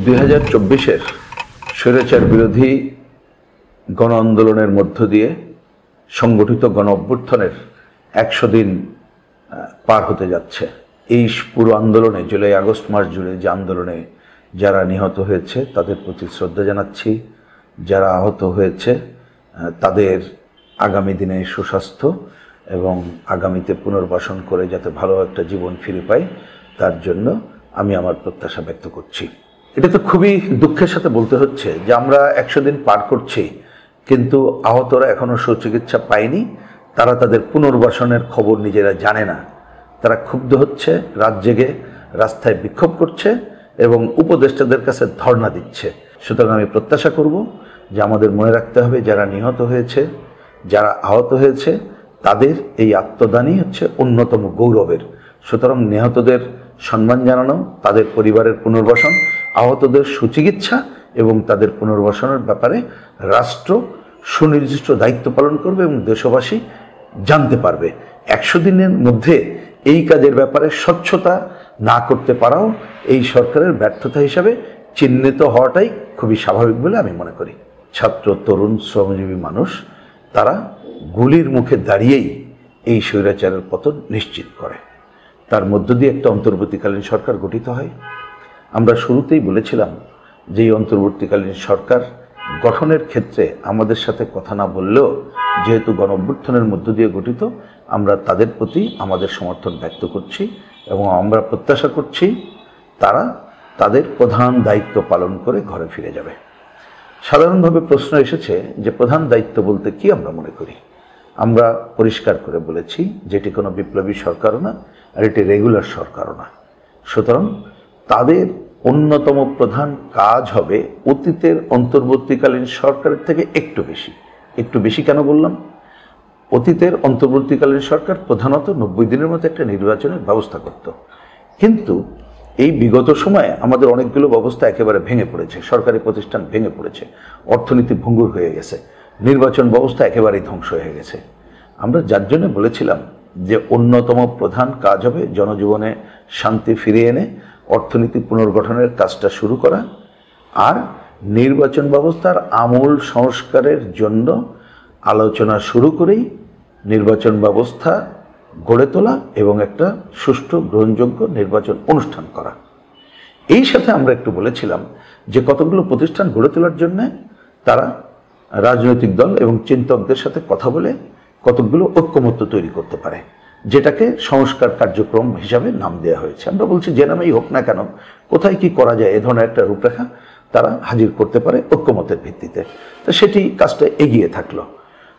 2024-এর স্বৈরাচার বিরোধী গণ আন্দোলনের মধ্য দিয়ে সংগঠিত গণ অভ্যুত্থানের 100 দিন পার হতে যাচ্ছে। এই পুরো আন্দোলনে জুলাই আগস্ট মাস জুড়ে যে আন্দোলনে যারা নিহত হয়েছে তাদের প্রতি শ্রদ্ধা জানাচ্ছি। যারা আহত হয়েছে তাদের আগামী দিনে সুস্বাস্থ্য এবং আগামীতে পুনর্বাসন করে যাতে ভালো একটা জীবন ফিরে পায় তার জন্য আমি আমার প্রত্যাশা ব্যক্ত করছি। এটা তো খুবই দুঃখের সাথে বলতে হচ্ছে যে আমরা 100 দিন পার করছি, কিন্তু আহতরা এখনো সুচিকিৎসা পায়নি। তারা তাদের পুনর্বাসনের খবর নিজেরা জানে না। তারা ক্ষুব্ধ হচ্ছে, রাত জেগে রাস্তায় বিক্ষোভ করছে এবং উপদেষ্টাদের কাছে ধর্ণা দিচ্ছে। সুতরাং আমি প্রত্যাশা করব যে আমাদের মনে রাখতে হবে যারা নিহত হয়েছে, যারা আহত হয়েছে তাদের এই আত্মদানই হচ্ছে অন্যতম গৌরবের। সুতরাং নিহতদের সম্মান জানানো, তাদের পরিবারের পুনর্বাসন, আহতদের সুচিকিৎসা এবং তাদের পুনর্বাসনের ব্যাপারে রাষ্ট্র সুনির্দিষ্ট দায়িত্ব পালন করবে এবং দেশবাসী জানতে পারবে। 100 দিনের মধ্যে এই কাজের ব্যাপারে স্বচ্ছতা না করতে পারাও এই সরকারের ব্যর্থতা হিসাবে চিহ্নিত হওয়াটাই খুবই স্বাভাবিক বলে আমি মনে করি। ছাত্র, তরুণ, শ্রমজীবী মানুষ তারা গুলির মুখে দাঁড়িয়েই এই স্বৈরাচারের পতন নিশ্চিত করে। তার মধ্য দিয়ে একটা অন্তর্বর্তীকালীন সরকার গঠিত হয়। আমরা শুরুতেই বলেছিলাম যে এই অন্তর্বর্তীকালীন সরকার গঠনের ক্ষেত্রে আমাদের সাথে কথা না বললেও যেহেতু গণ অভ্যুত্থানের মধ্য দিয়ে গঠিত, আমরা তাদের প্রতি আমাদের সমর্থন ব্যক্ত করছি এবং আমরা প্রত্যাশা করছি তারা তাদের প্রধান দায়িত্ব পালন করে ঘরে ফিরে যাবে। সাধারণভাবে প্রশ্ন এসেছে যে প্রধান দায়িত্ব বলতে কি আমরা মনে করি। আমরা পরিষ্কার করে বলেছি যেটি কোনো বিপ্লবী সরকারও না, আর এটি রেগুলার সরকারও না। সুতরাং তাদের অন্যতম প্রধান কাজ হবে অতীতের অন্তর্বর্তীকালীন সরকারের থেকে একটু বেশি। একটু বেশি কেন বললাম? অতীতের অন্তর্বর্তীকালীন সরকার প্রধানত 90 দিনের মতো একটা নির্বাচনের ব্যবস্থা করত, কিন্তু এই বিগত সময়ে আমাদের অনেকগুলো ব্যবস্থা একেবারে ভেঙে পড়েছে। সরকারি প্রতিষ্ঠান ভেঙে পড়েছে, অর্থনীতি ভঙ্গুর হয়ে গেছে, নির্বাচন ব্যবস্থা একেবারেই ধ্বংস হয়ে গেছে। আমরা যার জন্য বলেছিলাম যে অন্যতম প্রধান কাজ হবে জনজীবনে শান্তি ফিরিয়ে এনে অর্থনীতি পুনর্গঠনের কাজটা শুরু করা, আর নির্বাচন ব্যবস্থার আমূল সংস্কারের জন্য আলোচনা শুরু করেই নির্বাচন ব্যবস্থা গড়ে তোলা এবং একটা সুষ্ঠু গ্রহণযোগ্য নির্বাচন অনুষ্ঠান করা। এই সাথে আমরা একটু বলেছিলাম যে কতগুলো প্রতিষ্ঠান গড়ে তোলার জন্য তারা রাজনৈতিক দল এবং চিন্তকদের সাথে কথা বলে কতগুলো ঐক্যমত্য তৈরি করতে পারে, যেটাকে সংস্কার কার্যক্রম হিসাবে নাম দেওয়া হয়েছে। আমরা বলছি যে নামেই হোক না কেন, কোথায় কি করা যায় এ ধরনের একটা রূপরেখা তারা হাজির করতে পারে ঐক্যমতের ভিত্তিতে। তো সেটি কাজটা এগিয়ে থাকলো।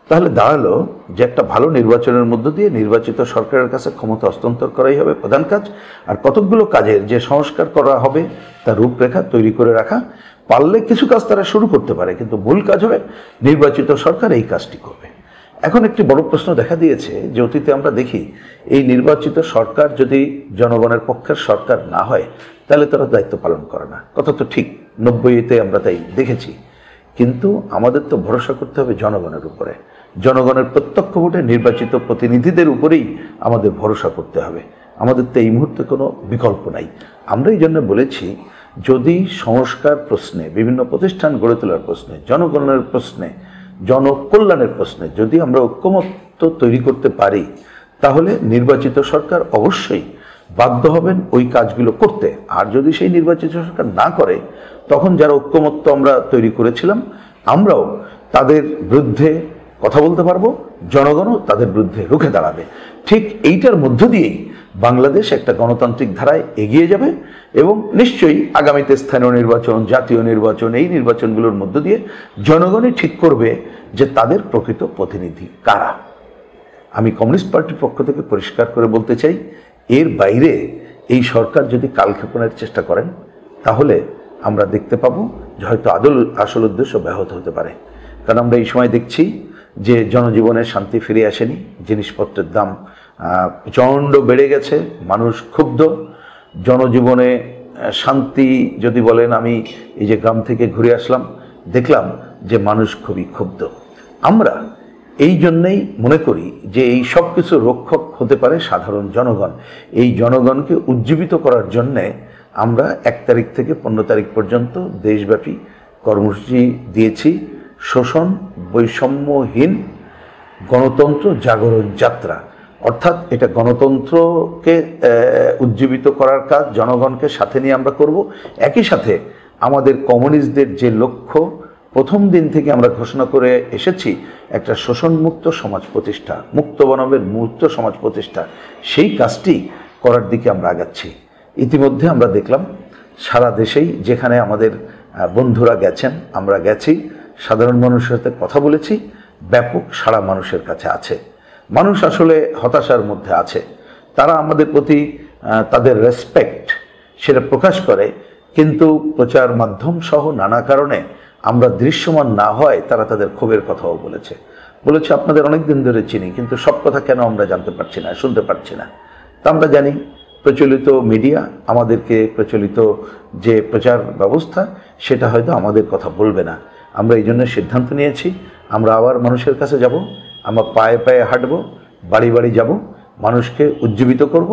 তাহলে দাঁড়ালো যে একটা ভালো নির্বাচনের মধ্য দিয়ে নির্বাচিত সরকারের কাছে ক্ষমতা হস্তান্তর করাই হবে প্রধান কাজ, আর কতকগুলো কাজের যে সংস্কার করা হবে তার রূপরেখা তৈরি করে রাখা। পারলে কিছু কাজ তারা শুরু করতে পারে, কিন্তু মূল কাজ হবে নির্বাচিত সরকার এই কাজটি করবে। এখন একটি বড় প্রশ্ন দেখা দিয়েছে যে অতীতে আমরা দেখি এই নির্বাচিত সরকার যদি জনগণের পক্ষের সরকার না হয় তাহলে তারা দায়িত্ব পালন করে না। কথা তো ঠিক, 90-তে আমরা তাই দেখেছি। কিন্তু আমাদের তো ভরসা করতে হবে জনগণের উপরে। জনগণের প্রত্যক্ষ ভোটে নির্বাচিত প্রতিনিধিদের উপরেই আমাদের ভরসা করতে হবে। আমাদের তো এই মুহূর্তে কোনো বিকল্প নাই। আমরা এই জন্য বলেছি যদি সংস্কার প্রশ্নে, বিভিন্ন প্রতিষ্ঠান গড়ে তোলার প্রশ্নে, জনগণের প্রশ্নে, জনকল্যাণের প্রশ্নে যদি আমরা ঐক্যমত্য তৈরি করতে পারি তাহলে নির্বাচিত সরকার অবশ্যই বাধ্য হবেন ওই কাজগুলো করতে। আর যদি সেই নির্বাচিত সরকার না করে তখন যারা ঐক্যমত্য আমরা তৈরি করেছিলাম আমরাও তাদের বিরুদ্ধে কথা বলতে পারবো, জনগণও তাদের বিরুদ্ধে রুখে দাঁড়াবে। ঠিক এইটার মধ্য দিয়েই বাংলাদেশ একটা গণতান্ত্রিক ধারায় এগিয়ে যাবে এবং নিশ্চয়ই আগামীতে স্থানীয় নির্বাচন, জাতীয় নির্বাচন, এই নির্বাচনগুলোর মধ্য দিয়ে জনগণই ঠিক করবে যে তাদের প্রকৃত প্রতিনিধি কারা। আমি কমিউনিস্ট পার্টির পক্ষ থেকে পরিষ্কার করে বলতে চাই, এর বাইরে এই সরকার যদি কালক্ষেপণের চেষ্টা করেন তাহলে আমরা দেখতে পাবো যে হয়তো আসল উদ্দেশ্য ব্যাহত হতে পারে। কারণ আমরা এই সময় দেখছি যে জনজীবনে শান্তি ফিরে আসেনি, জিনিসপত্রের দাম প্রচণ্ড বেড়ে গেছে, মানুষ ক্ষুব্ধ। জনজীবনে শান্তি যদি বলেন, আমি এই যে গ্রাম থেকে ঘুরে আসলাম দেখলাম যে মানুষ খুবই ক্ষুব্ধ। আমরা এই জন্যই মনে করি যে এই সব কিছু রক্ষক হতে পারে সাধারণ জনগণ। এই জনগণকে উজ্জীবিত করার জন্যে আমরা 1 তারিখ থেকে 15 তারিখ পর্যন্ত দেশব্যাপী কর্মসূচি দিয়েছি শোষণ বৈষম্যহীন গণতন্ত্র জাগরণ যাত্রা। অর্থাৎ এটা গণতন্ত্রকে উজ্জীবিত করার কাজ জনগণকে সাথে নিয়ে আমরা করব। একই সাথে আমাদের কমিউনিস্টদের যে লক্ষ্য প্রথম দিন থেকে আমরা ঘোষণা করে এসেছি, একটা শোষণমুক্ত সমাজ প্রতিষ্ঠা, মুক্ত বনামের মুক্ত সমাজ প্রতিষ্ঠা, সেই কাজটি করার দিকে আমরা আগাচ্ছি। ইতিমধ্যে আমরা দেখলাম সারা দেশেই যেখানে আমাদের বন্ধুরা গেছেন, আমরা গেছি, সাধারণ মানুষের সাথে কথা বলেছি, ব্যাপক সারা মানুষের কাছে আছে। মানুষ আসলে হতাশার মধ্যে আছে। তারা আমাদের প্রতি তাদের রেসপেক্ট সেটা প্রকাশ করে, কিন্তু প্রচার মাধ্যম সহ নানা কারণে আমরা দৃশ্যমান না হয় তারা তাদের ক্ষোভের কথাও বলেছে আপনাদের অনেক দিন ধরে চিনি, কিন্তু সব কথা কেন আমরা জানতে পারছি না, শুনতে পারছি না। তা আমরা জানি প্রচলিত মিডিয়া আমাদেরকে প্রচলিত যে প্রচার ব্যবস্থা সেটা হয়তো আমাদের কথা বলবে না। আমরা এই জন্য সিদ্ধান্ত নিয়েছি, আমরা আবার মানুষের কাছে যাব, আমরা পায়ে পায়ে হাঁটব, বাড়ি বাড়ি যাব, মানুষকে উজ্জীবিত করব,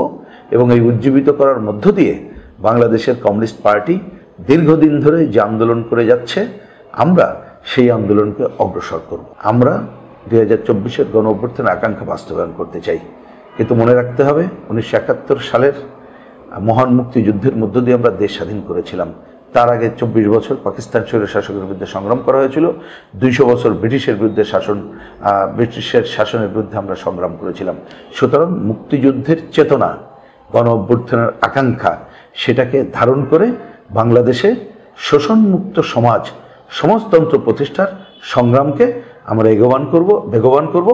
এবং এই উজ্জীবিত করার মধ্য দিয়ে বাংলাদেশের কমিউনিস্ট পার্টি দীর্ঘদিন ধরে যে আন্দোলন করে যাচ্ছে, আমরা সেই আন্দোলনকে অগ্রসর করব। আমরা 2024-এর গণ অভ্যুত্থানের আকাঙ্ক্ষা বাস্তবায়ন করতে চাই, কিন্তু মনে রাখতে হবে 1971 সালের মহান মুক্তিযুদ্ধের মধ্য দিয়ে আমরা দেশ স্বাধীন করেছিলাম। তার আগে 24 বছর পাকিস্তান স্বৈর শাসকের বিরুদ্ধে সংগ্রাম করা হয়েছিল, 200 বছর ব্রিটিশের বিরুদ্ধে ব্রিটিশের শাসনের বিরুদ্ধে আমরা সংগ্রাম করেছিলাম। সুতরাং মুক্তিযুদ্ধের চেতনা, গণ অভ্যুত্থানের আকাঙ্ক্ষা, সেটাকে ধারণ করে বাংলাদেশে শোষণমুক্ত সমাজ, সমাজতন্ত্র প্রতিষ্ঠার সংগ্রামকে আমরা বেগবান করব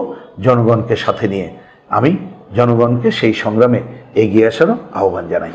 জনগণকে সাথে নিয়ে। আমি জনগণকে সেই সংগ্রামে এগিয়ে আসারও আহ্বান জানাই।